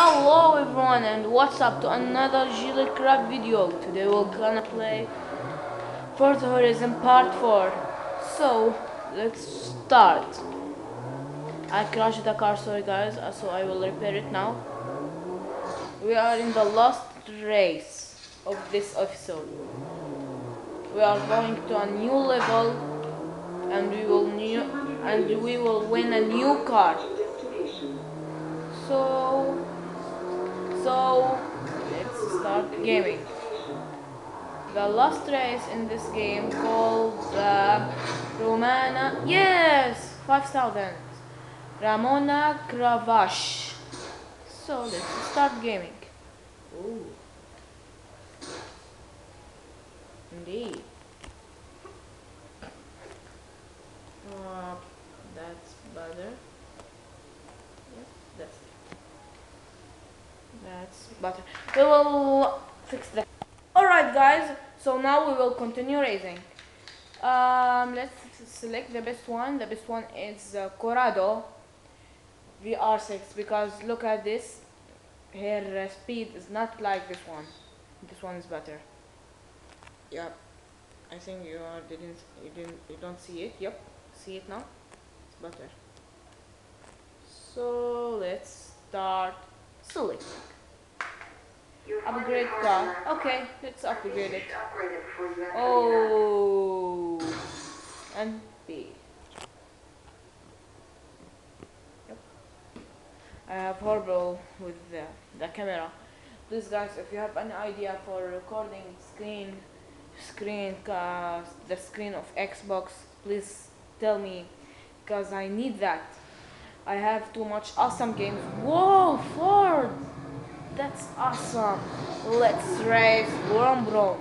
Hello everyone and what's up to another Gillicraft video. Today we're gonna play Forza Horizon Part 4. So let's start. I crashed the car, sorry guys, so I will repair it now. We are in the last race of this episode. We are going to a new level and we will win a new car. So let's start gaming. The last race in this game called the Romana. Yes, 5,000. Ramona Cravash. So let's start gaming. Ooh, indeed. Uh, that's better. Yes, that's better. We will fix that. Alright guys, so now we will continue racing. Let's select the best one. The best one is Corrado VR6 because look at this. Her speed is not like this one. This one is better. Yep. I think you don't see it. Yep. See it now? It's better. So let's start selecting. Upgrade car. Okay, let's upgrade it. Oh, and B. Yep. I have horrible with the camera. Please guys, if you have any idea for recording the screen of Xbox, please tell me, because I need that. I have too much awesome games. Whoa, Ford! That's awesome. Let's race Brom Brom.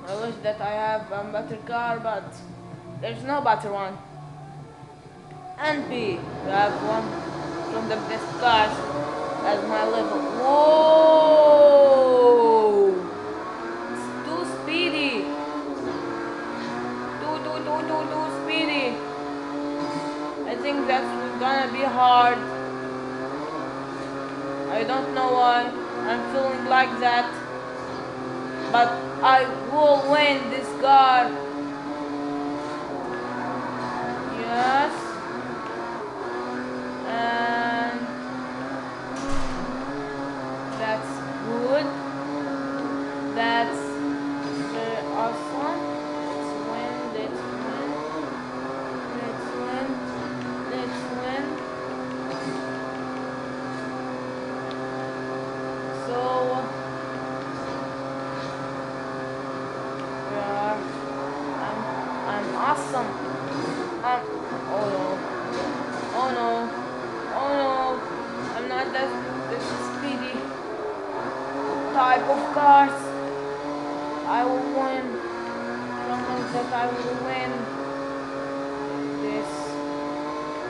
I wish that I have a better car, but there's no better one. And B, we have one from the best cars as my level. Whoa! It's too speedy. Too speedy. I think that's gonna be hard. I don't know why I'm feeling like that, but I will win this car. Yes, and that's good. That's very awesome. Let's win. So I'm awesome. Oh no. Oh no. Oh no. I'm not this speedy type of cars. I will win. Promise that I will win this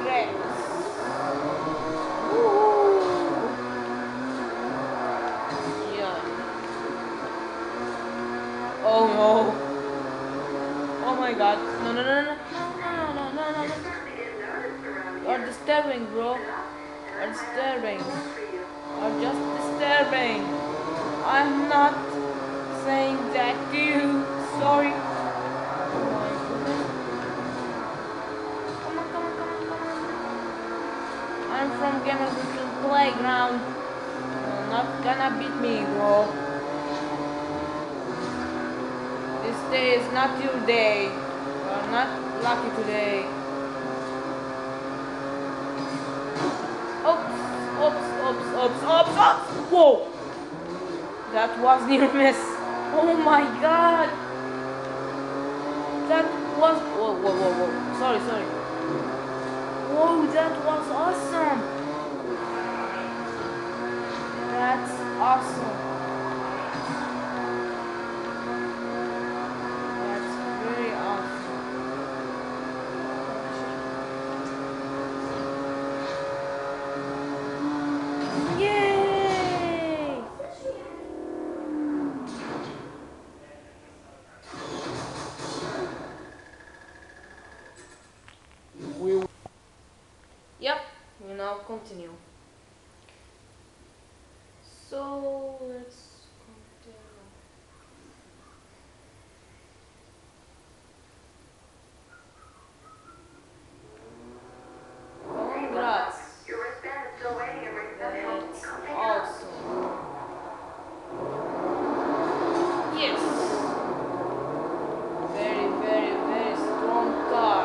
race. Woo! Yeah. Oh no. Oh my god. No. You're disturbing, bro. You're disturbing. You're just disturbing. I'm not saying that to you. Sorry. Oh my goodness. Come on. I'm from Gamers Little Playground. You're not gonna beat me, bro. This day is not your day. You're not lucky today. Oops. Whoa! That was near miss. Oh my god! That was... Whoa. Sorry. Whoa, that was awesome! That's awesome. That's very awesome. Yay! Yep, we now continue. So let's continue. Congrats. Your wristband is still waiting at reception. That's Come pick it up. awesome. Yes. Very, very, very strong car.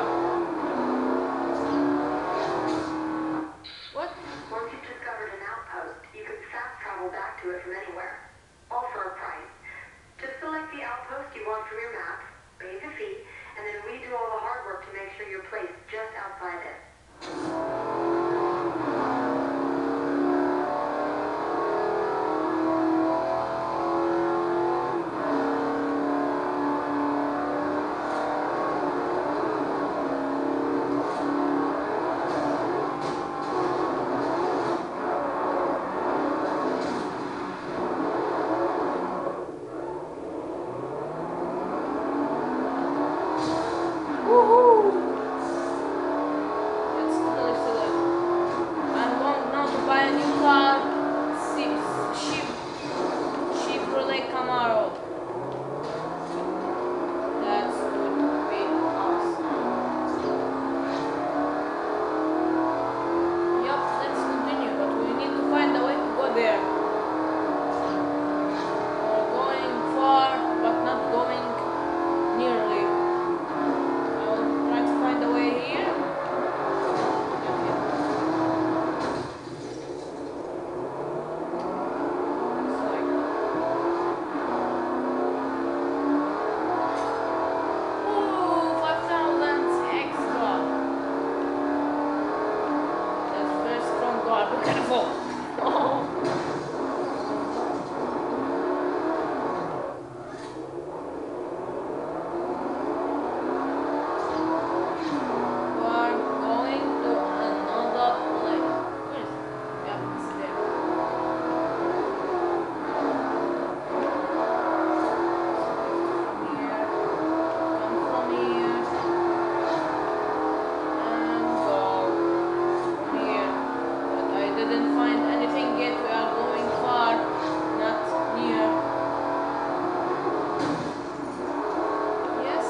What? Once you've discovered an outpost, you can fast travel back to it from anywhere. All for a price. Just select the outpost you want from your map, pay the fee, and then we do all the hard work to make sure you're placed just outside it. Woohoo! It's totally silly. I'm going now to buy a new car. Chevrolet Camaro. That's would be awesome. Yup, let's continue, but we need to find a way to go there. We're going far, but not going nearly. I'll try to find a way here. Okay. Sorry. Ooh, 5,000 extra. That's very strong guard. Be careful. Oh. We're going to another place. Where is it? Yeah, it's there. From here. Come from here. And go from here. But I didn't find anything yet. We are going far, not near. Yes?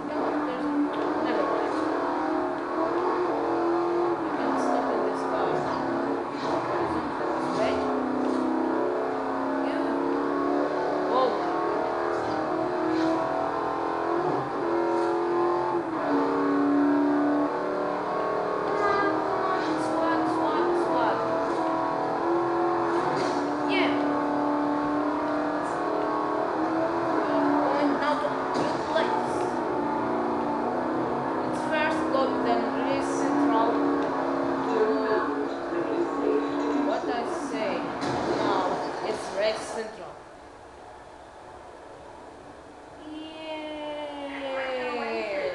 Never mind. You can stop in this car. Right? Yeah. Oh my goodness. Swag, swag, swag. Yeah. We're going now to a new place. Let's first go to the race central to what I say. Now it's race central. Yeah.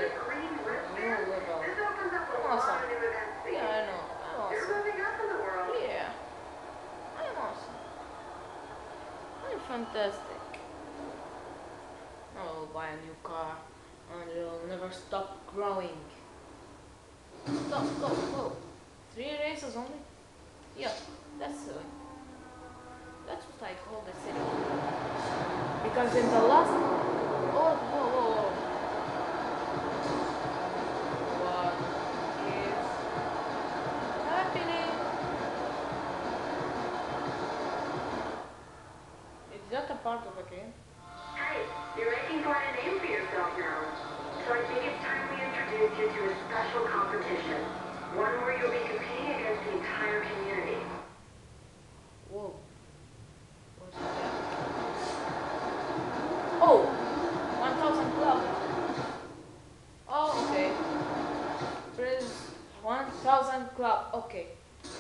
The green New wristband. level. This opens up a lot Awesome. of new events for you. Yeah, I know. I'm You're awesome. moving up in the world. Yeah. I'm awesome. I'm fantastic. I will buy a new car and it will never stop growing. Go, go, go. 3 races only? Yeah, that's silly. That's what I call the city. Because in the last... Oh, whoa, whoa, whoa. What is happening? Is that a part of the game? Hey, you're making quite a name for yourself now. So I think it's time we introduce you to a special competition. One where you'll be competing against the entire community. Whoa. What's that? Oh! 1,000 club. Oh, okay. Press 1,000 club. Okay.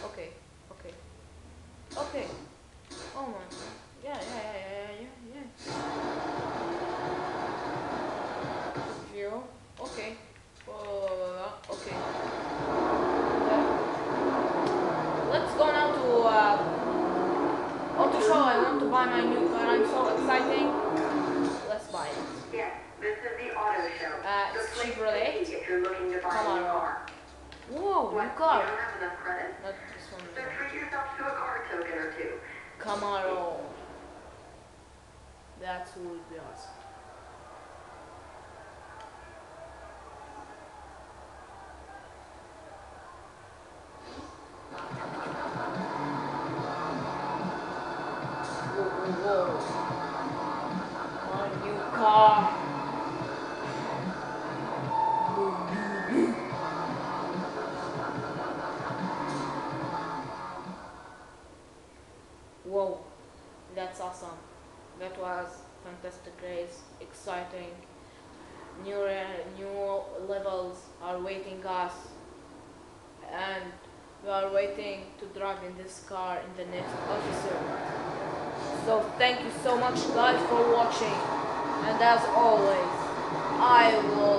Okay. Okay. Okay. Oh my god. Yeah. View. Okay. Okay. Let's go now to auto show. I want to buy my new car. I'm so exciting. Let's buy it. Yes, this is the auto show. It's The place to Chevrolet be if you're looking to buy a new Camaro. car. Whoa, What? new You car. don't have enough credit? Not this one. So treat yourself to a car token or two. Camaro. That's who would be awesome. Whoa, whoa, whoa. My new car. Whoa, that's awesome. That was fantastic race, exciting. New levels are waiting us, and we are waiting to drive in this car in the next episode. So thank you so much guys for watching, and as always, I will